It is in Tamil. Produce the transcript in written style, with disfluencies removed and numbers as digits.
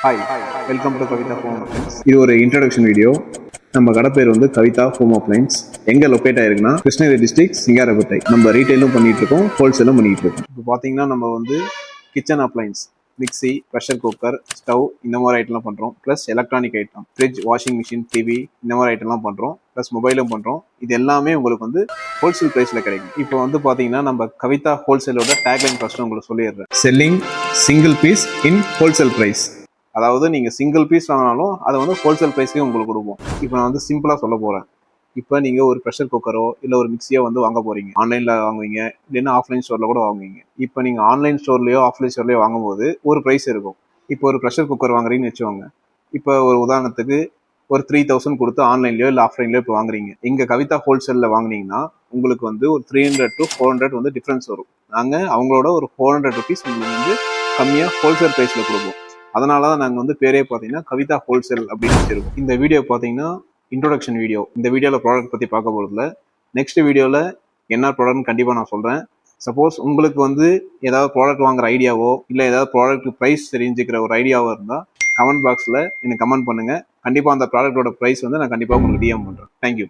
Hi, welcome to Kavitha home appliance. இது ஒரு இன்ட்ரடக்ஷன் வீடியோ. நம்ம கடை பேர் வந்து கவிதா ஹோம் அப்ளைன்ஸ். எங்க லொக்கேட் ஆயிருக்குன்னா கிருஷ்ணகிரி டிஸ்ட்ரிக்ட் சிங்காரப்பேட்டை. நம்ம ரீட்டைலும் பண்ணிட்டு இருக்கோம், ஹோல்சேலும் பண்ணிட்டு இருக்கோம். இப்போ பாத்தீங்கன்னா நம்ம வந்து kitchen appliance, mixie, pressure cooker, stove இந்த மாதிரி ஐட்டம்லாம் பண்றோம். Plus electronic item, fridge, washing machine, TV இந்த மாதிரி ஐட்டம்லாம் பண்றோம். ப்ளஸ் மொபைலும் பண்றோம். இது எல்லாமே உங்களுக்கு வந்து ஹோல்சேல் பிரைஸ்ல கிடைக்கும். இப்போ வந்து பாத்தீங்கன்னா நம்ம கவிதா ஹோல்சேலோட டேக்லைன் ஃபர்ஸ்ட் உங்களுக்கு சொல்லிடுறேன். செல்லிங் சிங்கிள் பீஸ் இன் ஹோல்சேல் பிரைஸ். அதாவது நீங்கள் சிங்கிள் பீஸ் வாங்கினாலும் அதை வந்து ஹோல்சேல் ப்ரைஸ்லேயும் உங்களுக்கு கொடுப்போம். இப்போ நான் வந்து சிம்பிளாக சொல்ல போகிறேன். இப்போ நீங்கள் ஒரு ப்ரெஷர் குக்கரோ இல்லை ஒரு மிக்சியோ வந்து வாங்க போகிறீங்க. ஆன்லைனில் வாங்குவீங்க, இல்லைன்னா ஆஃப்லைன் ஸ்டோரில் கூட வாங்குவீங்க. இப்போ நீங்கள் ஆன்லைன் ஸ்டோர்லையோ ஆஃப்லைன் ஸ்டோர்லையோ வாங்கும்போது ஒரு ப்ரைஸ் இருக்கும். இப்போ ஒரு ப்ரெஷர் குக்கர் வாங்குறீங்கன்னு வச்சுக்கோங்க. இப்போ ஒரு உதாரணத்துக்கு ஒரு 3000 கொடுத்து ஆன்லைன்லையோ இல்லை ஆஃப்லைன்லையோ இப்போ வாங்குறீங்க. எங்கள் கவிதா ஹோல்சேலில் வாங்கினீங்கன்னா உங்களுக்கு வந்து ஒரு 300 to 400 வந்து டிஃப்ரென்ஸ் வரும். நாங்கள் அவங்களோட ஒரு 400 rupees உங்களுக்கு வந்து கம்மியாக ஹோல்சேல் ப்ரைஸில் கொடுப்போம். அதனால தான் நாங்கள் வந்து பேரே பார்த்தீங்கன்னா கவிதா ஹோல்சேல் அப்படின்னு வச்சிருக்கோம். இந்த வீடியோ பார்த்தீங்கன்னா இன்ட்ரோடக்ஷன் வீடியோ. இந்த வீடியோவில் ப்ராடக்ட் பற்றி பார்க்க போகிறதுல நெக்ஸ்ட் வீடியோவில் என்ன ப்ராடக்ட்னு கண்டிப்பாக நான் சொல்கிறேன். சப்போஸ் உங்களுக்கு வந்து ஏதாவது ப்ராடக்ட் வாங்குற ஐடியாவோ இல்லை ஏதாவது ப்ராடக்ட் ப்ரைஸ் தெரிஞ்சுக்கிற ஒரு ஐடியாவோ இருந்தால் கமெண்ட் பாக்ஸில் எனக்கு கமெண்ட் பண்ணுங்கள். கண்டிப்பாக அந்த ப்ராடக்டோட ப்ரைஸ் வந்து நான் கண்டிப்பாக உங்களுக்கு டிஎம் பண்ணுறேன். தேங்க்யூ.